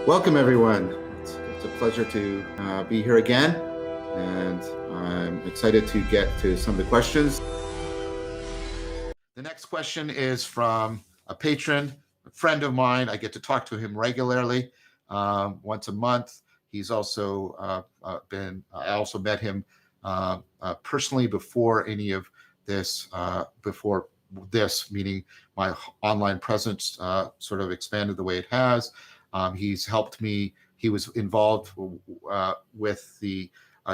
Welcome, everyone. It's a pleasure to be here again, and I'm excited to get to some of the questions. The next question is from a patron, a friend of mine. I get to talk to him regularly, once a month. He's also I also met him personally before any of this, meaning my online presence sort of expanded the way it has. He's helped me. He was involved with the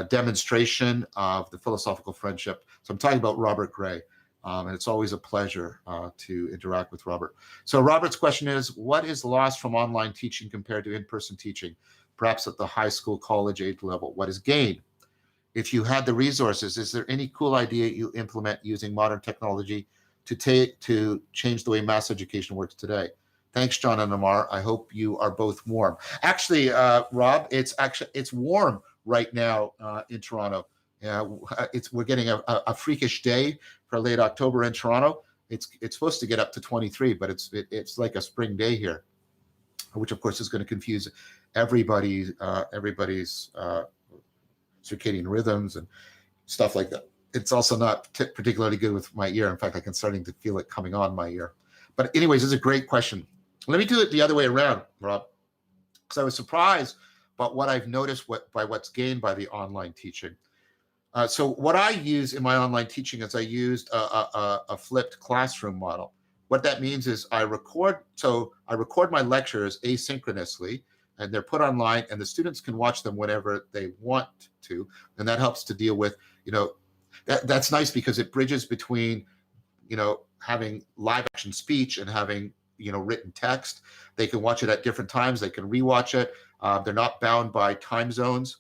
demonstration of the philosophical friendship. So I'm talking about Robert Gray, and it's always a pleasure to interact with Robert. So Robert's question is, what is lost from online teaching compared to in-person teaching, perhaps at the high school, college age level? What is gained? If you had the resources, is there any cool idea you implement using modern technology to change the way mass education works today? Thanks, John and Amar. I hope you are both warm. Actually, Rob, it's warm right now in Toronto. We're getting a freakish day for late October in Toronto. It's supposed to get up to 23, but it's like a spring day here, which of course is going to confuse everybody's circadian rhythms and stuff like that. It's also not particularly good with my ear. In fact, I'm starting to feel it coming on my ear. But anyways, this is a great question. Let me do it the other way around, Rob, because I was surprised about what I've noticed by what's gained by the online teaching. So what I use in my online teaching is I used a flipped classroom model. What that means is I record my lectures asynchronously, and they're put online, and the students can watch them whenever they want to, and that helps to deal with, that's nice because it bridges between, having live action speech and having written text. They can watch it at different times. They can rewatch it. They're not bound by time zones.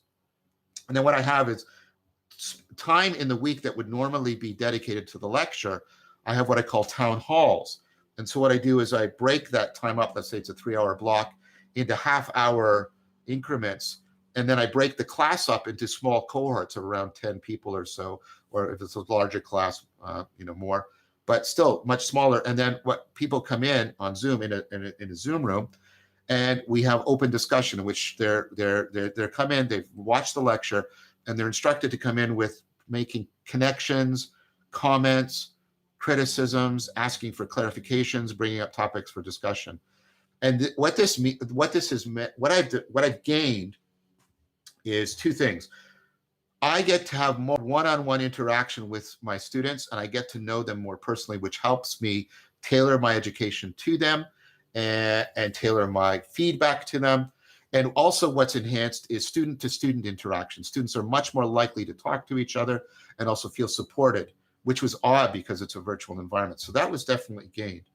And then what I have is time in the week that would normally be dedicated to the lecture. I have what I call town halls. And so what I do is I break that time up. Let's say it's a 3-hour block into half-hour increments. And then I break the class up into small cohorts of around 10 people or so, or if it's a larger class, more, but still much smaller. And then what people come in on Zoom in a Zoom room, and we have open discussion in which they're come in, they've watched the lecture, and they're instructed to come in with making connections, comments, criticisms, asking for clarifications, bringing up topics for discussion. And what I've gained is two things. I get to have more one-on-one interaction with my students, and I get to know them more personally, which helps me tailor my education to them and tailor my feedback to them. And also what's enhanced is student-to-student interaction. Students are much more likely to talk to each other and also feel supported, which was odd because it's a virtual environment. So that was definitely gained.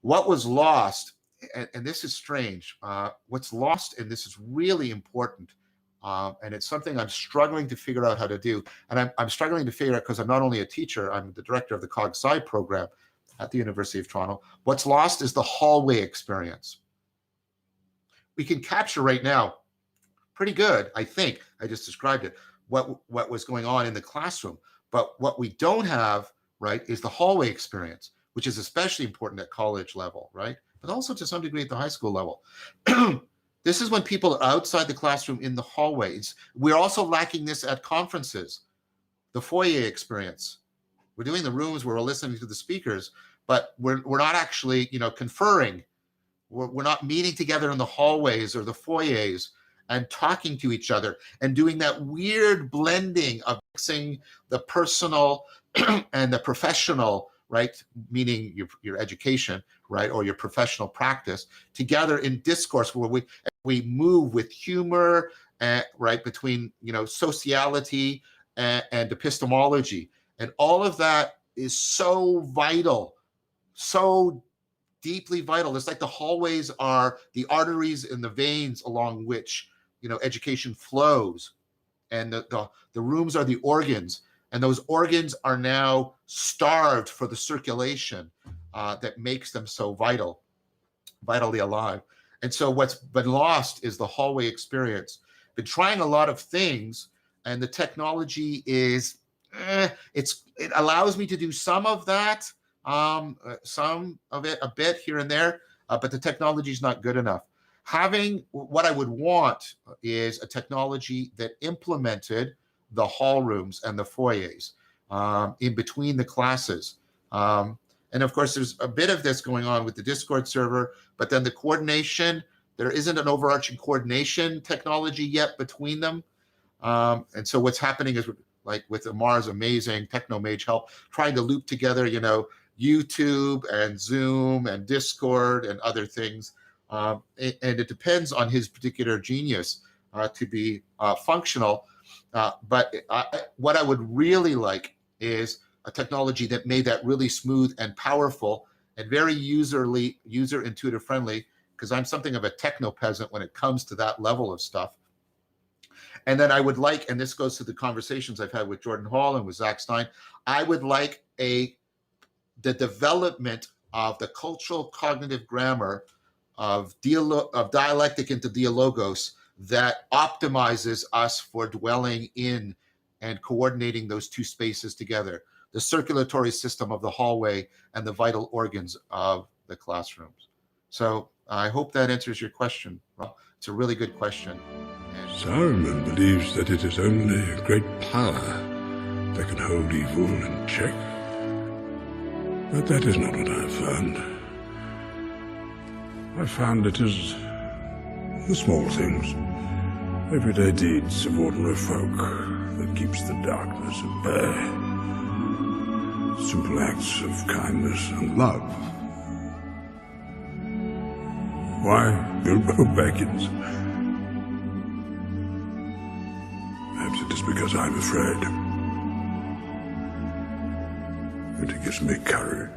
What was lost, and this is strange, what's lost, and this is really important, and it's something I'm struggling to figure out how to do. And I'm struggling to figure out because I'm not only a teacher, I'm the director of the CogSci program at the University of Toronto. What's lost is the hallway experience. We can capture right now pretty good, I think, I just described it, what was going on in the classroom. But what we don't have, right, is the hallway experience, which is especially important at college level, right? But also to some degree at the high school level. This is when people are outside the classroom in the hallways. We're also lacking this at conferences, the foyer experience. We're doing the rooms where we're listening to the speakers, but we're not actually, conferring. We're not meeting together in the hallways or the foyers and talking to each other and doing that weird blending of mixing the personal and the professional, right? Meaning your education, right? Or your professional practice together in discourse where we move with humor, right? Between, sociality and epistemology. And all of that is so vital, so deeply vital. It's like the hallways are the arteries and the veins along which, education flows. And the rooms are the organs. And those organs are now starved for the circulation that makes them so vitally alive. And so what's been lost is the hallway experience. Been trying a lot of things, and the technology is, it allows me to do some of that, some of it a bit here and there, but the technology is not good enough. What I would want is a technology that implemented the hall rooms and the foyers in between the classes. And of course, there's a bit of this going on with the Discord server, but then the coordination, there isn't an overarching coordination technology yet between them. And so what's happening is, like with Amar's amazing Techno Mage help, trying to loop together, YouTube and Zoom and Discord and other things. And it depends on his particular genius to be functional. But what I would really like is a technology that made that really smooth and powerful and very user intuitive friendly, because I'm something of a techno peasant when it comes to that level of stuff. And then I would like, and this goes to the conversations I've had with Jordan Hall and with Zach Stein, I would like the development of the cultural cognitive grammar of dialectic into dialogos that optimizes us for dwelling in and coordinating those two spaces together, the circulatory system of the hallway and the vital organs of the classrooms. So I hope that answers your question. Well, it's a really good question. Saruman believes that it is only a great power that can hold evil in check. But that is not what I have found. I found it is the small things, everyday deeds of ordinary folk that keeps the darkness at bay. Simple acts of kindness and love. Why, Bilbo Baggins? Perhaps it is because I'm afraid. But it gives me courage.